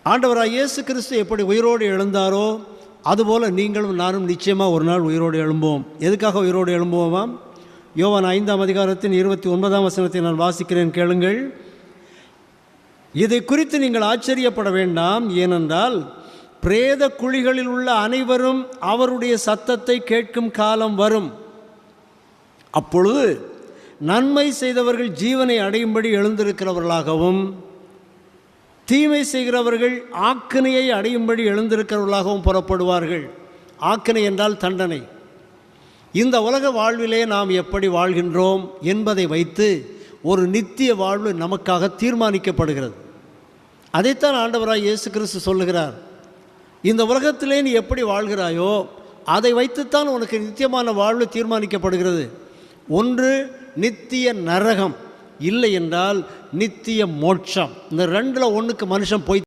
ஆண்டவராக இயேசு கிறிஸ்து எப்படி உயிரோடு எழுந்தாரோ அதுபோல் நீங்களும் நானும் நிச்சயமாக ஒரு நாள் உயிரோடு எழும்போம். எதுக்காக உயிரோடு எழும்புவோமாம்? யோவான் 5ஆம் அதிகாரத்தின் 29ஆம் வசனத்தை நான் வாசிக்கிறேன், கேளுங்கள். இதை குறித்து நீங்கள் ஆச்சரியப்பட வேண்டாம், ஏனென்றால் பிரேத குழிகளில் உள்ள அனைவரும் அவருடைய சத்தத்தை கேட்கும் காலம் வரும். அப்பொழுது நன்மை செய்தவர்கள் ஜீவனை அடையும்படி எழுந்திருக்கிறவர்களாகவும் தீமை செய்கிறவர்கள் ஆக்கினையை அடையும்படி எழுந்திருக்கிறவர்களாகவும் புறப்படுவார்கள். ஆக்கினை என்றால் தண்டனை. இந்த உலக வாழ்விலே நாம் எப்படி வாழ்கின்றோம் என்பதை வைத்து ஒரு நித்திய வாழ்வு நமக்காக தீர்மானிக்கப்படுகிறது. அதைத்தான் ஆண்டவராய் இயேசு கிறிஸ்து சொல்லுகிறார். இந்த உலகத்திலே நீ எப்படி வாழ்கிறாயோ அதை வைத்துத்தான் உனக்கு நித்தியமான வாழ்வு தீர்மானிக்கப்படுகிறது. ஒன்று நித்திய நரகம், இல்லை என்றால் நித்திய மோட்சம். இந்த ரெண்டில் ஒன்றுக்கு மனுஷன் போய்